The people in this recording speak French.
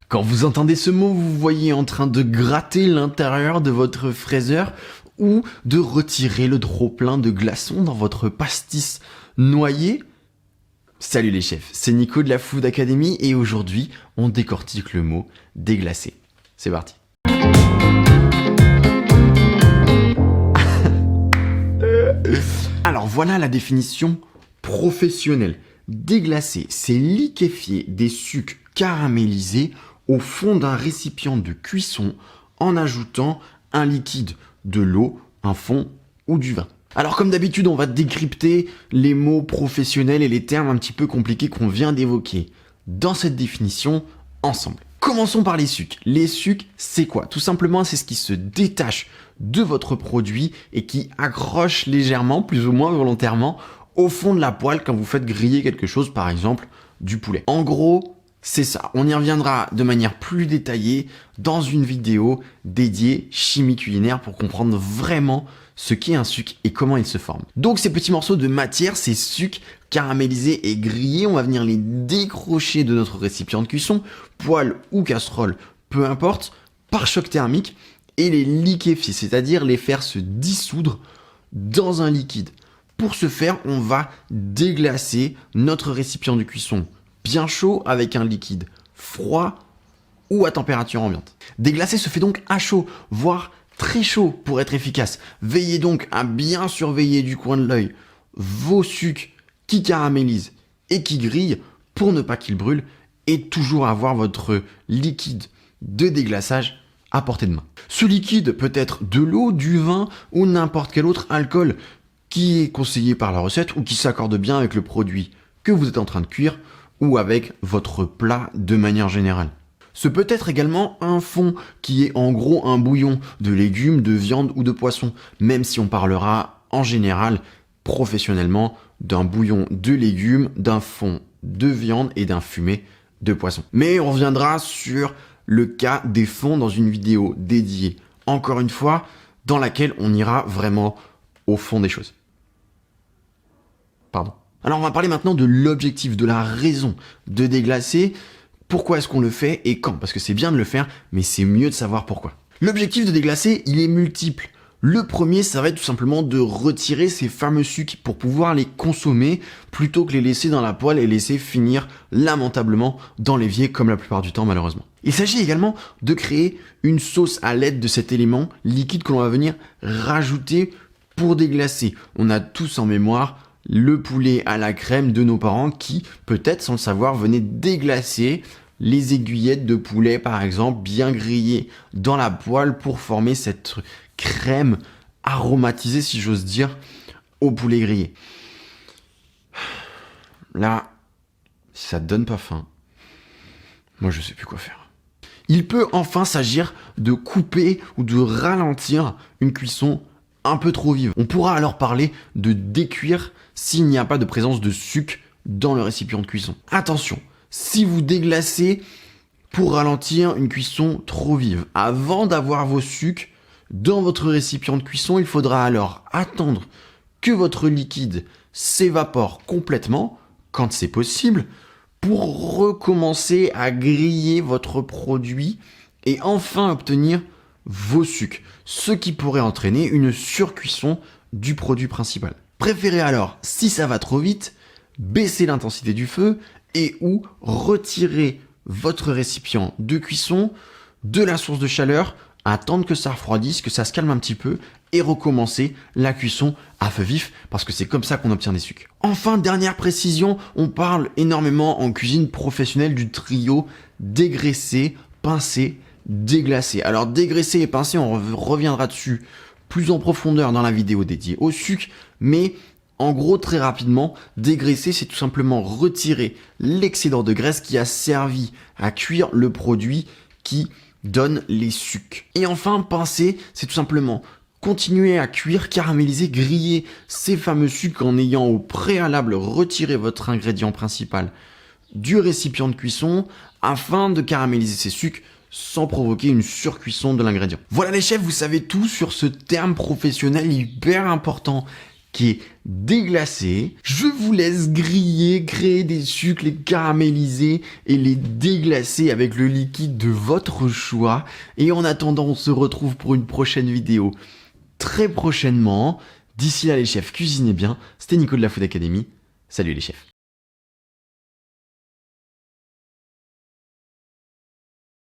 Quand vous entendez ce mot, vous voyez en train de gratter l'intérieur de votre fraiseur ou de retirer le trop-plein de glaçons dans votre pastis noyé. Salut les chefs, c'est Nico de la Food Academy et aujourd'hui, on décortique le mot déglacer. C'est parti. Alors voilà la définition professionnelle. Déglacer, c'est liquéfier des sucs caramélisés au fond d'un récipient de cuisson en ajoutant un liquide, de l'eau, un fond ou du vin. Alors comme d'habitude, on va décrypter les mots professionnels et les termes un petit peu compliqués qu'on vient d'évoquer dans cette définition ensemble. Commençons par les sucs. Les sucs, c'est quoi? Tout simplement, c'est ce qui se détache de votre produit et qui accroche légèrement, plus ou moins volontairement, au fond de la poêle quand vous faites griller quelque chose, par exemple du poulet. En gros, c'est ça. On y reviendra de manière plus détaillée dans une vidéo dédiée chimie culinaire pour comprendre vraiment ce qu'est un suc et comment il se forme. Donc ces petits morceaux de matière, ces sucs caramélisés et grillés, on va venir les décrocher de notre récipient de cuisson, poêle ou casserole, peu importe, par choc thermique et les liquéfier, c'est-à-dire les faire se dissoudre dans un liquide. Pour ce faire, on va déglacer notre récipient de cuisson bien chaud avec un liquide froid ou à température ambiante. Déglacer se fait donc à chaud, voire très chaud pour être efficace. Veillez donc à bien surveiller du coin de l'œil vos sucs qui caramélisent et qui grillent pour ne pas qu'ils brûlent et toujours avoir votre liquide de déglaçage à portée de main. Ce liquide peut être de l'eau, du vin ou n'importe quel autre alcool qui est conseillé par la recette ou qui s'accorde bien avec le produit que vous êtes en train de cuire ou avec votre plat de manière générale. Ce peut être également un fond qui est en gros un bouillon de légumes, de viande ou de poisson, même si on parlera en général professionnellement d'un bouillon de légumes, d'un fond de viande et d'un fumé de poisson. Mais on reviendra sur le cas des fonds dans une vidéo dédiée, encore une fois, dans laquelle on ira vraiment au fond des choses. Pardon. Alors on va parler maintenant de l'objectif, de la raison de déglacer. Pourquoi est-ce qu'on le fait et quand? Parce que c'est bien de le faire, mais c'est mieux de savoir pourquoi. L'objectif de déglacer, il est multiple. Le premier, ça va être tout simplement de retirer ces fameux sucs pour pouvoir les consommer plutôt que les laisser dans la poêle et laisser finir lamentablement dans l'évier comme la plupart du temps malheureusement. Il s'agit également de créer une sauce à l'aide de cet élément liquide que l'on va venir rajouter pour déglacer. On a tous en mémoire le poulet à la crème de nos parents qui, peut-être sans le savoir, venaient déglacer les aiguillettes de poulet, par exemple, bien grillées dans la poêle pour former cette crème aromatisée, si j'ose dire, au poulet grillé. Là, ça te donne pas faim. Moi, je sais plus quoi faire. Il peut enfin s'agir de couper ou de ralentir une cuisson un peu trop vive. On pourra alors parler de décuire s'il n'y a pas de présence de suc dans le récipient de cuisson. Attention, si vous déglacez pour ralentir une cuisson trop vive, avant d'avoir vos sucs dans votre récipient de cuisson, il faudra alors attendre que votre liquide s'évapore complètement, quand c'est possible, pour recommencer à griller votre produit et enfin obtenir vos sucs, ce qui pourrait entraîner une surcuisson du produit principal. Préférez alors, si ça va trop vite, baisser l'intensité du feu et ou retirer votre récipient de cuisson de la source de chaleur, attendre que ça refroidisse, que ça se calme un petit peu et recommencer la cuisson à feu vif parce que c'est comme ça qu'on obtient des sucs. Enfin, dernière précision, on parle énormément en cuisine professionnelle du trio dégraisser, pincer, déglacer. Alors dégraisser et pincer, on reviendra dessus plus en profondeur dans la vidéo dédiée au sucre, mais en gros très rapidement, dégraisser c'est tout simplement retirer l'excédent de graisse qui a servi à cuire le produit qui donne les sucs. Et enfin pincer, c'est tout simplement continuer à cuire, caraméliser, griller ces fameux sucs en ayant au préalable retiré votre ingrédient principal du récipient de cuisson afin de caraméliser ces sucs sans provoquer une surcuisson de l'ingrédient. Voilà les chefs, vous savez tout sur ce terme professionnel hyper important qui est déglacé. Je vous laisse griller, créer des sucres, les caraméliser et les déglacer avec le liquide de votre choix. Et en attendant, on se retrouve pour une prochaine vidéo très prochainement. D'ici là, les chefs, cuisinez bien. C'était Nico de la Food Academy. Salut les chefs.